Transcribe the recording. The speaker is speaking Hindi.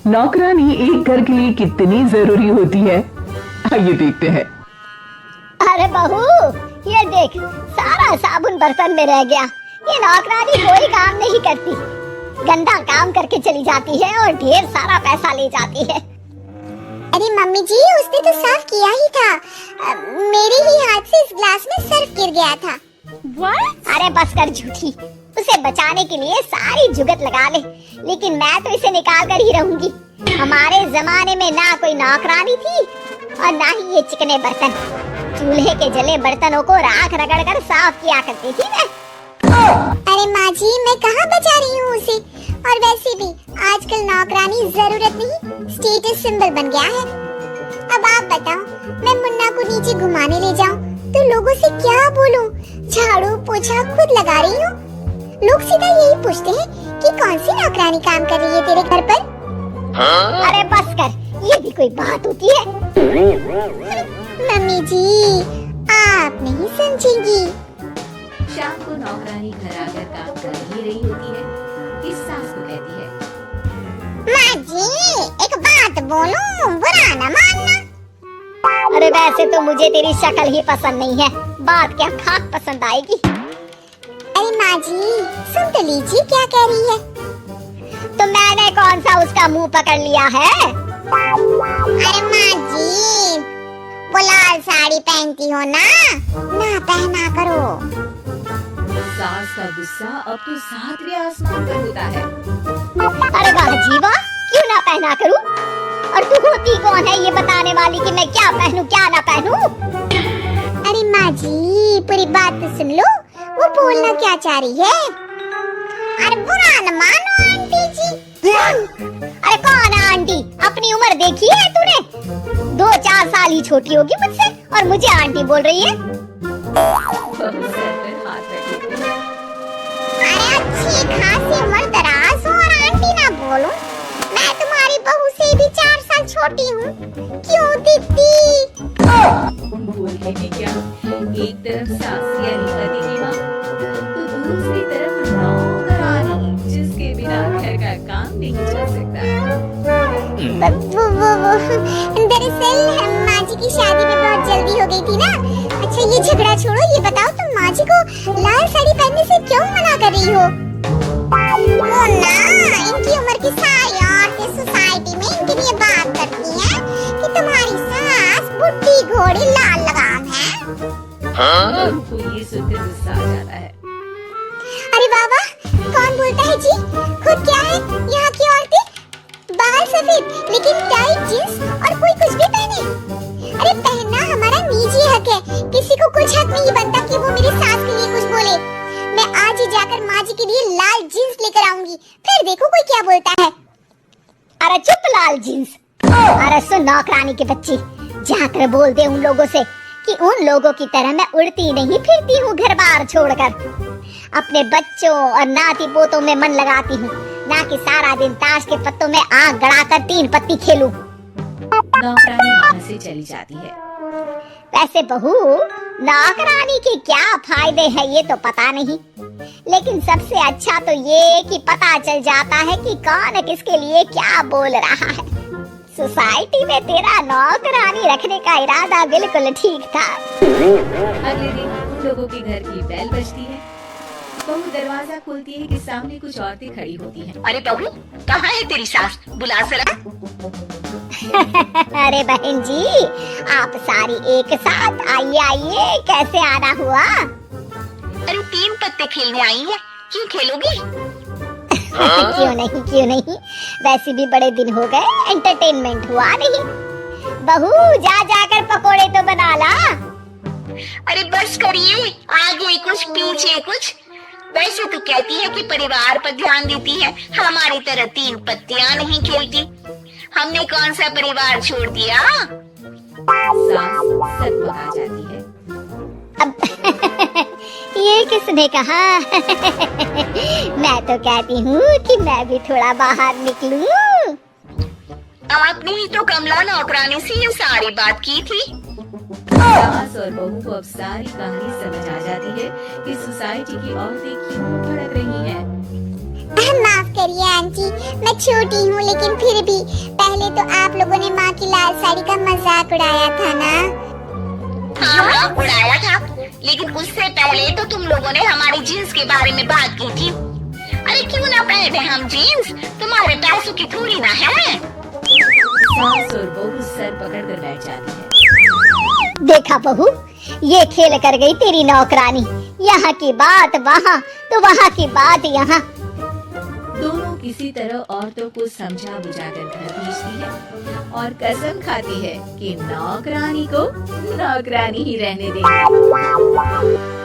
नौकरानी एक घर के लिए कितनी जरूरी होती है, आइए देखते हैं। अरे बहू, ये देख, सारा साबुन बर्तन में रह गया। ये नौकरानी कोई काम नहीं करती, गंदा काम करके चली जाती है और ढेर सारा पैसा ले जाती है। अरे मम्मी जी, उसने तो साफ किया ही था। मेरे ही हाथ से इस ग्लास में सर्फ गिर गया था। What? अरे बस कर झूठी, उसे बचाने के लिए सारी जुगत लगा ले, लेकिन मैं तो इसे निकाल कर ही रहूंगी। हमारे जमाने में ना कोई नौकरानी थी और ना ही ये चिकने बर्तन। चूल्हे के जले बर्तनों को राख रगड़ कर साफ किया करती थी मैं। अरे माँ जी, मैं कहाँ बचा रही हूँ उसे। और वैसे भी आजकल नौकरानी जरूरत नहीं, स्टेटस सिंबल बन गया है। अब आप बताओ, मैं मुन्ना को नीचे घुमाने ले जाऊँ तो लोगों से क्या बोलूँ? झाड़ू पोछा खुद लगा रही हूँ। लोग सीधा यही पूछते हैं कि कौन सी नौकरानी काम कर रही है तेरे घर पर। अरे बस कर, ये भी कोई बात होती है? मम्मी जी, आप नहीं समझेंगी। शाम को नौकरानी घर आकर काम कर ही रही होती है कि सास को कहती है, माँ जी, एक बात बोलूं, बुरा न मानना। अरे वैसे तो मुझे तेरी शक्ल ही पसंद नहीं है, बात क्या खाक पसंद आएगी। अरे माँ जी, सुन तो लीजिए क्या कह रही है। तो मैंने कौन सा उसका मुंह पकड़ लिया है? अरे माँ जी, वो लाल साड़ी पहनती हो ना पहना करो। सास का गुस्सा अब तो सातवें आसमान पर होता है। अरे वाह जीवा, क्यों ना पहना करूं? और तू होती कौन है ये बताने वाली कि मैं क्या पहनूं क्या ना पहनूं? अरे माँ जी, पूरी बात तो सुन लो, वो बोलना क्या चाह रही है। अरे बुरा न मानो आंटी जी। अरे कौन है आंटी? अपनी उम्र देखी है तूने? 2-4 साल ही छोटी होगी मुझसे और मुझे आंटी बोल रही है। बहू सर पर हाथ रख लेती है। अरे अच्छी खासी उम्र दराज हो और आंटी ना बोलूं। मैं तुम्हारी बहू से भी 4 साल छोटी हूँ। क्यों दीदी? बोलने में क्या, एक तरफ सास यानी पति की माँ, तो दूसरी तरफ नौकरानी जिसके बिना घर का काम नहीं चल सकता। वो दरअसल माँ जी की शादी में बहुत जल्दी हो गई थी ना। अच्छा ये झगड़ा छोड़ो, ये बताओ तुम माँ जी को लाल साड़ी पहनने से क्यों मना कर रही हो? वो ना, इनकी उम्र की सारी औरतें सोसाइटी में इनके लिए बात करती हैं कि तुम्हारी सास बुढ़ी घोड़ी लाल लगाम है। बहू को ये सुनकर गुस्सा आ जाता है। अरे बाबा, कौन बोलता है जी? खुद क्या है यहाँ की औरतें? बाल सफेद लेकिन टाइट जींस और कोई कुछ भी पहने। अरे पहनना हमारा निजी हक है, किसी को कुछ हक नहीं बनता कि वो मेरी सास के लिए कुछ बोले। मैं आज ही जाकर माँ जी के लिए लाल जींस लेकर आऊंगी, फिर देखो कोई क्या बोलता है। अरे चुप लाल जींस। अरे सुन नौकरानी के बच्ची, जाकर बोल दे उन लोगों से कि उन लोगों की तरह मैं उड़ती नहीं फिरती हूँ घर बार छोड़कर। अपने बच्चों और नाती पोतों में मन लगाती हूँ, ना कि सारा दिन ताश के पत्तों में आग गड़ाकर 3 पत्ती खेलूं। नौकरानी वहाँ से चली जाती है। वैसे बहू, नौकरानी के क्या फायदे हैं ये तो पता नहीं, लेकिन सबसे अच्छा तो ये कि पता चल जाता है कि कौन किसके लिए क्या बोल रहा है। सोसाइटी में तेरा नौकरानी रखने का इरादा बिल्कुल ठीक था। अगले दिन उन लोगों के घर की बेल बजती है। बहू दरवाजा खोलती है कि सामने कुछ औरतें खड़ी होती हैं। अरे बहू, कहाँ है तेरी सास? बुला जरा। अरे बहन जी, आप सारी एक साथ आइए आइए, कैसे आना हुआ? अरे 3 पत्ते खेलने आई है, क्यों खेलोगी? क्यों नहीं, वैसे भी बड़े दिन हो गए, एंटरटेनमेंट हुआ नहीं। बहू जा जाकर पकोड़े तो बना ला। अरे बस करिए, आगे कुछ पीछे कुछ। वैसे तो कहती है कि परिवार पर ध्यान देती है, हमारी तरह 3 पत्तियां नहीं खेलती। हमने कौन सा परिवार छोड़ दिया? सास सकपका जाती है। अब ये किसने कहा? मैं तो कहती हूँ कि मैं भी थोड़ा बाहर निकलूं। आपने ही तो कमला नौकरानी से ये सारी बात की थी। सास और बहू को अब सारी कहानी समझ आ जाती है कि सोसाइटी की औरतें क्यों भड़क रही हैं। माफ करिए आंटी, मैं छोटी हूँ लेकिन फिर भी पहले तो आप लोगों ने माँ की लाल साड़ी का मजाक उड़ाया था ना। हाँ उड़ाया था, लेकिन उससे पहले तो तुम लोगों ने हमारी जीन्स के बारे में बात की थी। अरे क्यों ना पहने हम जीन्स, तुम्हारे पैसों की थोड़ी ना है। सास और बहू सर पकड़ कर बैठ जाती है। देखा बहू, ये खेल कर गई तेरी नौकरानी। यहाँ की बात वहाँ तो वहाँ की बात यहाँ। दोनों किसी तरह औरतों को समझा बुझाकर घर भेजती है और कसम खाती है कि नौकरानी को नौकरानी ही रहने देंगी।